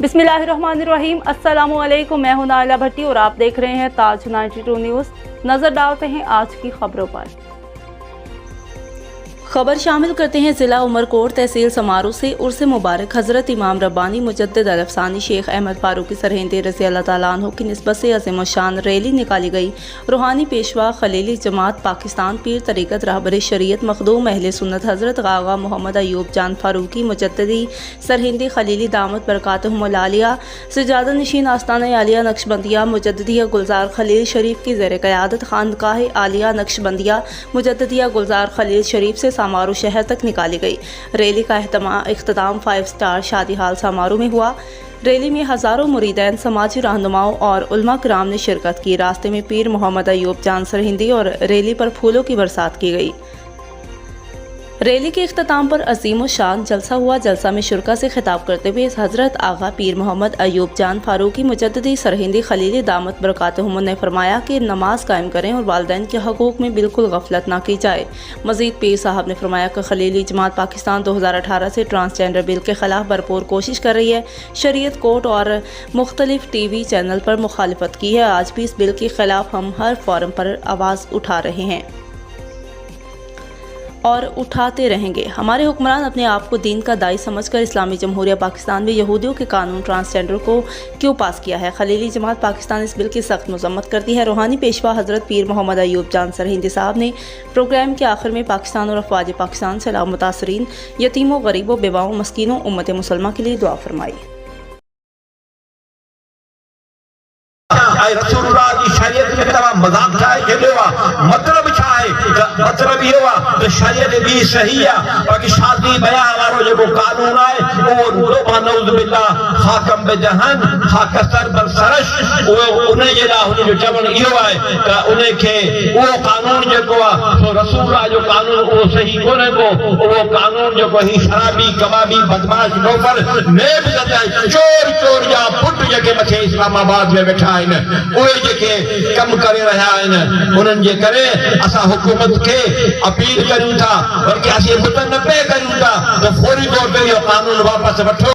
बिस्मिल्लाहिर्रहमानिर्रहीम। अस्सलामुअलैकुम। मैं हूं नाइला भट्टी और आप देख रहे हैं ताज 92 न्यूज़। नजर डालते हैं आज की खबरों पर। खबर शामिल करते हैं जिला उमरकोट तहसील समारोह से उर्स मुबारक हज़रत इमाम रब्बानी मुजद्दिद अल-अफ़सानी शेख अहमद फारूकी सरहिंदी रज़ी अल्लाह ताला अन्हु की निस्बत से अज़ीम शान रैली निकाली गई। रूहानी पेशवा खलीली जमात पाकिस्तान पीर तरीक़त रहबर शरीयत मखदूम अहले सुन्नत हज़रत आगा मोहम्मद अयूब जान फारूकी मुजद्दिदी सरहिंदी खलीली दामत बरकातहुमुल आलिया सजादा नशीन आस्ताना आलिया नक्शबंदिया मुजद्दिदिया गुलजार खलील शरीफ की ज़ेर क़यादत खानकाह आलिया नक्शबंदिया मुजद्दिदिया गुलजार खलील शरीफ से समारोह शहर तक निकाली गई। रैली का इख्तिताम 5 स्टार शादी हाल समारोह में हुआ। रैली में हज़ारों मुरीदैन, समाजी रहनुमाओं और उलमा किराम ने शिरकत की। रास्ते में पीर मोहम्मद अयूब जान सरहिंदी और रैली पर फूलों की बरसात की गई। रैली के इख्तिताम पर अजीम शान जलसा हुआ। जलसा में शुरका से खिताब करते हुए हज़रत आगा पीर मोहम्मद अयूब जान फारूकी मुजद्दिदी सरहिंदी खलीली दामत बरकातहुम ने फरमाया कि नमाज कायम करें और वालिदैन के हकूक़ में बिल्कुल गफलत ना की जाए। मज़ीद पीर साहब ने फरमाया कि खलीली जमात पाकिस्तान 2018 से ट्रांसजेंडर बिल के खिलाफ भरपूर कोशिश कर रही है। शरीयत कोर्ट और मुख्तलिफ TV चैनल पर मुखालिफत की है। आज भी इस बिल के खिलाफ हम हर फोरम पर आवाज़ उठा रहे हैं और उठाते रहेंगे। हमारे हुक्मरान अपने आप को दीन का दाई समझकर इस्लामी जमहूरिया पाकिस्तान में यहूदियों के कानून ट्रांसजेंडर को क्यों पास किया है। खलीली जमात पाकिस्तान इस बिल की सख्त मजम्मत करती है। रूहानी पेशवा हज़रत पीर मोहम्मद अयूब जान सरहिंदी साहब ने प्रोग्राम के आखिर में पाकिस्तान और अफवाज पाकिस्तान से मुतासरीन यतीमों, गरीबों, बेवाओं, मस्कीनों, उम्मत मुसलमा के लिए दुआ फरमाई। रसूलुल्लाह की शरीयत में तमाम मजाक छाए खेलेवा मतलब छाए मतलब ये हुआ तो शरीयत भी सही है। बाकी शादी बया वालो जो कानून आए वो लोबा नऊज़ बिल्लाह हाकम बे जहान हाकसर बर सरश वो उन्हें जेड़ा उन्हें जो चवण इहो है त उन्हें के वो कानून जो को तो रसूलुल्लाह जो कानून वो सही कोने को वो कानून जो को ही शराबी कबाबी बदमाश नौकर नेब जता चोर चोर या पुट जके मथे इस्लामाबाद में बैठा है उहे जेके कम करे रहा आहिनि उन्हनि जे करे असां हुकूमत खे अपील करियूं था बल्कि असीं मुतनबे करियूं था त फौरी तौर ते इहो कानून वापसि वठो।